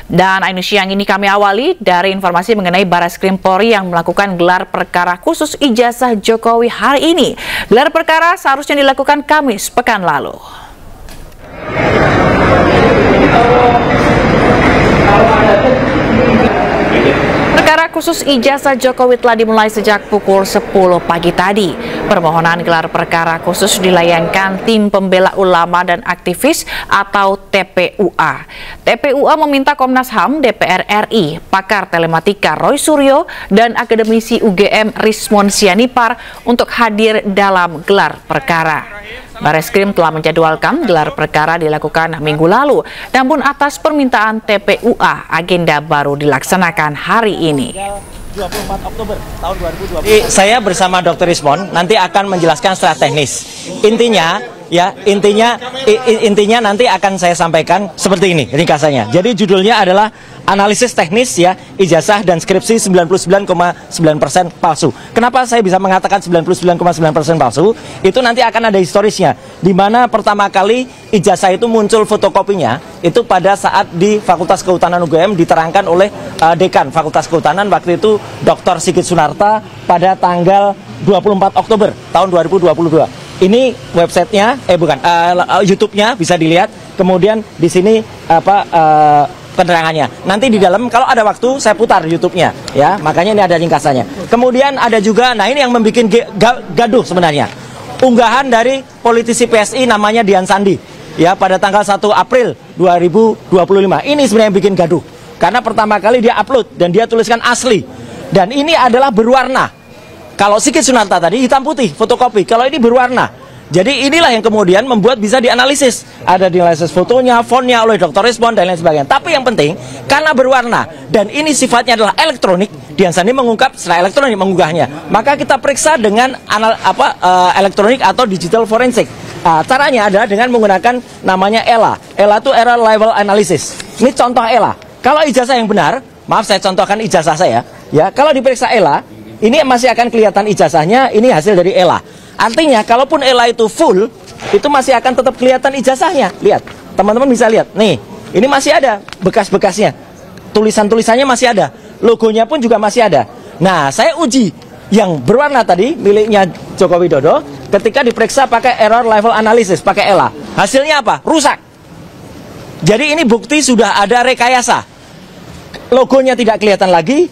Dan Ainus siang ini kami awali dari informasi mengenai Barreskrim Polri yang melakukan gelar perkara khusus ijazah Jokowi hari ini. Gelar perkara seharusnya dilakukan Kamis pekan lalu. Perkara khusus ijazah Jokowi telah dimulai sejak pukul 10 pagi tadi. Permohonan gelar perkara khusus dilayangkan Tim Pembela Ulama dan Aktivis atau TPUA. TPUA meminta Komnas HAM, DPR RI, pakar telematika Roy Suryo, dan akademisi UGM Rismon Sianipar untuk hadir dalam gelar perkara. Barreskrim telah menjadwalkan gelar perkara dilakukan minggu lalu, namun atas permintaan TPUA, agenda baru dilaksanakan hari ini. 24 Oktober tahun 2020. Saya bersama Dr. Rismon nanti akan menjelaskan secara teknis. Intinya nanti akan saya sampaikan seperti ini ringkasannya. Jadi judulnya adalah analisis teknis ya ijazah dan skripsi 99,9% palsu. Kenapa saya bisa mengatakan 99,9% palsu? Itu nanti akan ada historisnya. Di mana pertama kali ijazah itu muncul fotokopinya itu pada saat di Fakultas Kehutanan UGM diterangkan oleh Dekan Fakultas Kehutanan waktu itu Dr. Sigit Sunarta pada tanggal 24 Oktober tahun 2022. Ini websitenya, YouTube-nya bisa dilihat. Kemudian di sini penerangannya. Nanti di dalam kalau ada waktu saya putar YouTube-nya, ya. Makanya ini ada ringkasannya. Kemudian ada juga, nah ini yang membuat gaduh sebenarnya. Unggahan dari politisi PSI namanya Dian Sandi, ya, pada tanggal 1 April 2025. Ini sebenarnya yang bikin gaduh. Karena pertama kali dia upload dan dia tuliskan asli. Dan ini adalah berwarna. Kalau Sigit Sunarta tadi hitam putih, fotokopi. Kalau ini berwarna. Jadi inilah yang kemudian membuat bisa dianalisis. Ada dianalisis fotonya, fontnya oleh Dr. Rismon dan lain sebagainya. Tapi yang penting, karena berwarna dan ini sifatnya adalah elektronik, Dian Sandi mengungkap secara elektronik mengunggahnya. Maka kita periksa dengan elektronik atau digital forensik. Caranya adalah dengan menggunakan namanya ELA. ELA itu Error Level Analysis. Ini contoh ELA. Kalau ijazah yang benar, maaf saya contohkan ijazah saya. Ya, kalau diperiksa ELA, ini masih akan kelihatan ijazahnya, ini hasil dari ELA. Artinya, kalaupun ELA itu full, itu masih akan tetap kelihatan ijazahnya. Lihat, teman-teman bisa lihat. Nih, ini masih ada bekas-bekasnya. Tulisan-tulisannya masih ada. Logonya pun juga masih ada. Nah, saya uji yang berwarna tadi, miliknya Joko Widodo, ketika diperiksa pakai Error Level Analysis, pakai ELA. Hasilnya apa? Rusak. Jadi ini bukti sudah ada rekayasa. Logonya tidak kelihatan lagi,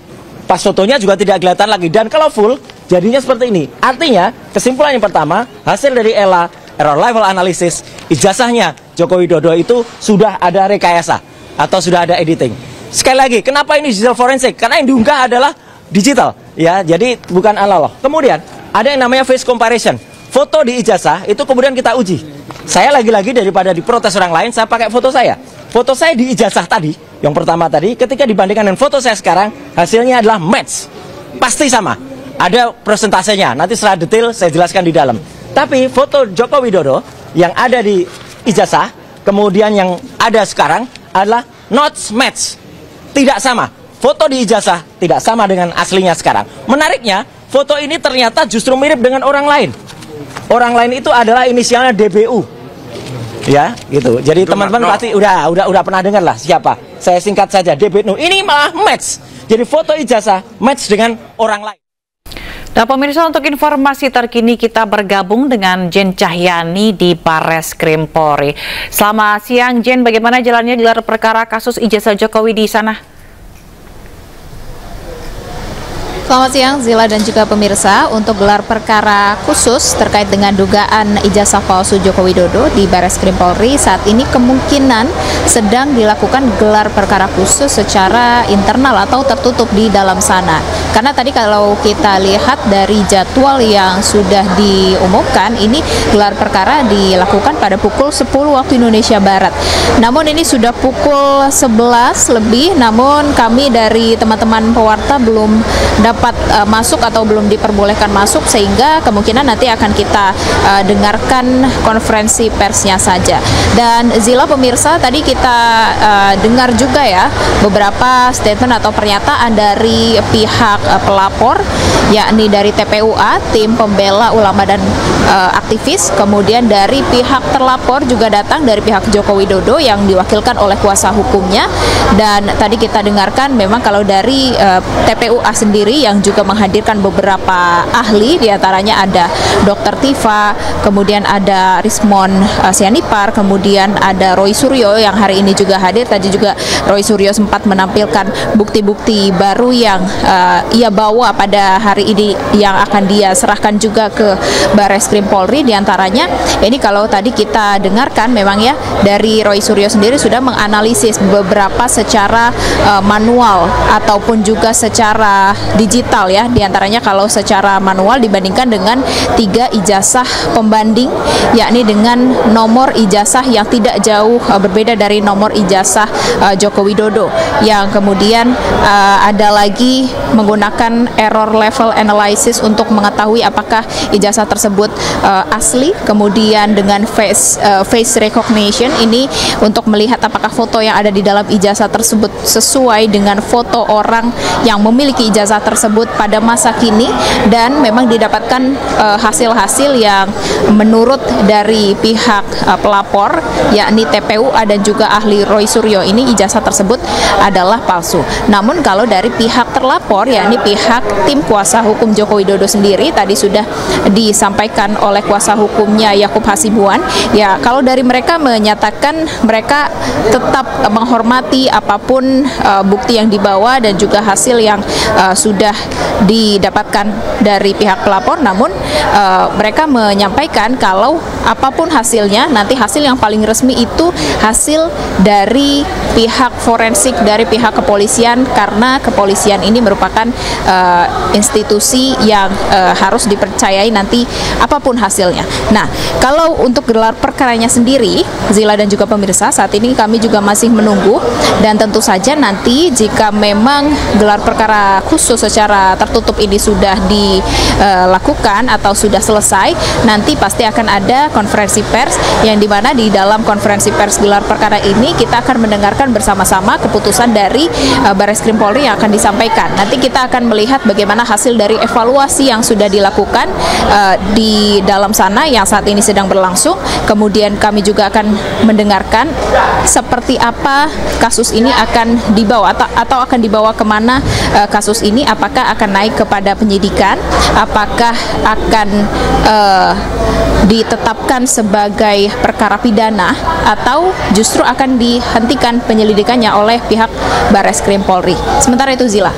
pas fotonya juga tidak kelihatan lagi. Dan kalau full, jadinya seperti ini. Artinya, kesimpulan yang pertama, hasil dari ELA, Error Level Analysis, ijazahnya Joko Widodo itu sudah ada rekayasa atau sudah ada editing. Sekali lagi, kenapa ini digital forensik? Karena yang diunggah adalah digital, ya. Jadi bukan analog. Kemudian ada yang namanya face comparison. Foto di ijazah itu kemudian kita uji. Saya lagi-lagi daripada diprotes orang lain, saya pakai foto saya. Foto saya di ijazah tadi, yang pertama tadi, ketika dibandingkan dengan foto saya sekarang, hasilnya adalah match. Pasti sama. Ada persentasenya, nanti secara detail saya jelaskan di dalam. Tapi foto Joko Widodo yang ada di ijazah, kemudian yang ada sekarang adalah not match. Tidak sama. Foto di ijazah tidak sama dengan aslinya sekarang. Menariknya, foto ini ternyata justru mirip dengan orang lain. Orang lain itu adalah inisialnya DBU. Ya, gitu. Jadi teman-teman pasti udah pernah dengar lah siapa. Saya singkat saja, DBU. Ini malah match. Jadi foto ijazah match dengan orang lain. Nah pemirsa, untuk informasi terkini kita bergabung dengan Jen Cahyani di Barreskrim Polri. Selamat siang Jen, bagaimana jalannya gelar perkara kasus ijazah Jokowi di sana? Selamat siang Zila dan juga pemirsa. Untuk gelar perkara khusus terkait dengan dugaan ijazah palsu Joko Widodo di Barreskrim Polri saat ini kemungkinan sedang dilakukan gelar perkara khusus secara internal atau tertutup di dalam sana. Karena tadi kalau kita lihat dari jadwal yang sudah diumumkan, ini gelar perkara dilakukan pada pukul 10 waktu Indonesia Barat. Namun ini sudah pukul 11 lebih, namun kami dari teman-teman pewarta belum dapat sempat masuk atau belum diperbolehkan masuk, sehingga kemungkinan nanti akan kita dengarkan konferensi persnya saja. Dan Zila, pemirsa, tadi kita dengar juga ya beberapa statement atau pernyataan dari pihak pelapor, yakni dari TPUA, tim pembela ulama dan aktivis, kemudian dari pihak terlapor juga datang dari pihak Joko Widodo yang diwakilkan oleh kuasa hukumnya. Dan tadi kita dengarkan memang kalau dari TPUA sendiri yang juga menghadirkan beberapa ahli, diantaranya ada Dr. Tifa, kemudian ada Rismon Sianipar, kemudian ada Roy Suryo yang hari ini juga hadir. Tadi juga Roy Suryo sempat menampilkan bukti-bukti baru yang ia bawa pada hari ini yang akan dia serahkan juga ke Bareskrim Polri. Diantaranya ini kalau tadi kita dengarkan memang ya dari Roy Suryo sendiri sudah menganalisis beberapa secara manual ataupun juga secara digital ya. Diantaranya kalau secara manual dibandingkan dengan 3 ijazah pembanding, yakni dengan nomor ijazah yang tidak jauh berbeda dari nomor ijazah Joko Widodo, yang kemudian ada lagi menggunakan error level analysis untuk mengetahui apakah ijazah tersebut asli, kemudian dengan face recognition ini untuk melihat apakah foto yang ada di dalam ijazah tersebut sesuai dengan foto orang yang memiliki ijazah tersebut pada masa kini. Dan memang didapatkan hasil-hasil yang menurut dari pihak pelapor, yakni TPUA dan juga ahli Roy Suryo, ini ijazah tersebut adalah palsu. Namun kalau dari pihak terlapor, yakni pihak tim kuasa hukum Joko Widodo sendiri, tadi sudah disampaikan oleh kuasa hukumnya Yakub Hasibuan, ya kalau dari mereka menyatakan mereka tetap menghormati apapun bukti yang dibawa dan juga hasil yang sudah didapatkan dari pihak pelapor. Namun mereka menyampaikan kalau apapun hasilnya, nanti hasil yang paling resmi itu hasil dari pihak forensik, dari pihak kepolisian, karena kepolisian ini merupakan institusi yang harus dipercayai nanti apapun hasilnya. Nah, kalau untuk gelar perkaranya sendiri, Zila dan juga pemirsa, saat ini kami juga masih menunggu, dan tentu saja nanti jika memang gelar perkara khusus secara tertutup ini sudah dilakukan atau sudah selesai, nanti pasti akan ada konferensi pers, yang dimana di dalam konferensi pers gelar perkara ini kita akan mendengarkan bersama-sama keputusan dari Bareskrim Polri yang akan disampaikan. Nanti kita akan melihat bagaimana hasil dari evaluasi yang sudah dilakukan di dalam sana yang saat ini sedang berlangsung. Kemudian kami juga akan mendengarkan seperti apa kasus ini akan dibawa atau akan dibawa kemana kasus ini, apakah akan naik kepada penyidikan, apakah akan ditetapkan sebagai perkara pidana, atau justru akan dihentikan penyelidikannya oleh pihak Bareskrim Polri. Sementara itu, Zila.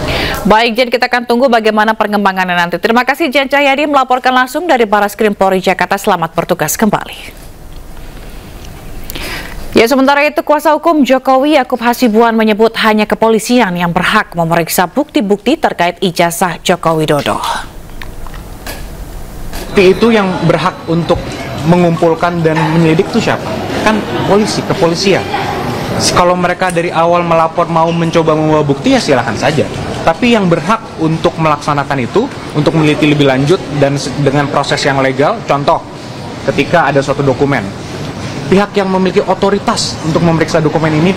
Baik, Jen, kita akan tunggu bagaimana perkembangannya nanti. Terima kasih Jen Cahyadi melaporkan langsung dari Bareskrim Polri Jakarta. Selamat bertugas kembali. Ya, sementara itu kuasa hukum Jokowi Yakub Hasibuan menyebut hanya kepolisian yang berhak memeriksa bukti-bukti terkait ijazah Joko Widodo. Itu yang berhak untuk mengumpulkan dan menyelidik itu siapa? Kan polisi, kepolisian. Kalau mereka dari awal melapor mau mencoba membawa bukti, ya silakan saja. Tapi yang berhak untuk melaksanakan itu, untuk meneliti lebih lanjut dan dengan proses yang legal, contoh ketika ada suatu dokumen, pihak yang memiliki otoritas untuk memeriksa dokumen ini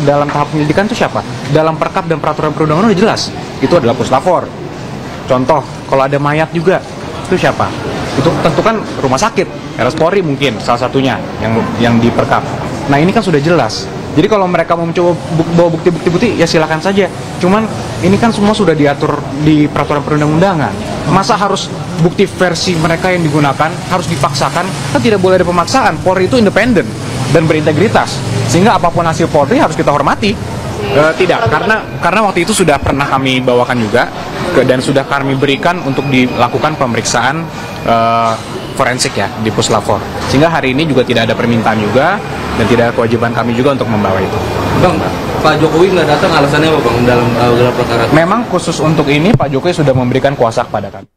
dalam tahap penyelidikan itu siapa? Dalam perkap dan peraturan perundangan udah jelas, itu adalah puslapor. Contoh, kalau ada mayat juga, itu siapa? Itu tentu kan rumah sakit, RS Polri mungkin salah satunya yang di perkap. Nah, ini kan sudah jelas. Jadi kalau mereka mau mencoba bawa bukti-bukti, ya silakan saja. Cuman ini kan semua sudah diatur di peraturan perundang-undangan. Masa harus bukti versi mereka yang digunakan harus dipaksakan? Kan tidak boleh ada pemaksaan. Polri itu independen dan berintegritas, sehingga apapun hasil Polri harus kita hormati. Tidak, karena waktu itu sudah pernah kami bawakan juga dan sudah kami berikan untuk dilakukan pemeriksaan forensik ya di Puslapor. Sehingga hari ini juga tidak ada permintaan juga dan tidak ada kewajiban kami juga untuk membawa itu. Bang, Pak Jokowi nggak datang, alasannya apa Bang dalam gelar perkara? Memang khusus untuk ini Pak Jokowi sudah memberikan kuasa kepada kami.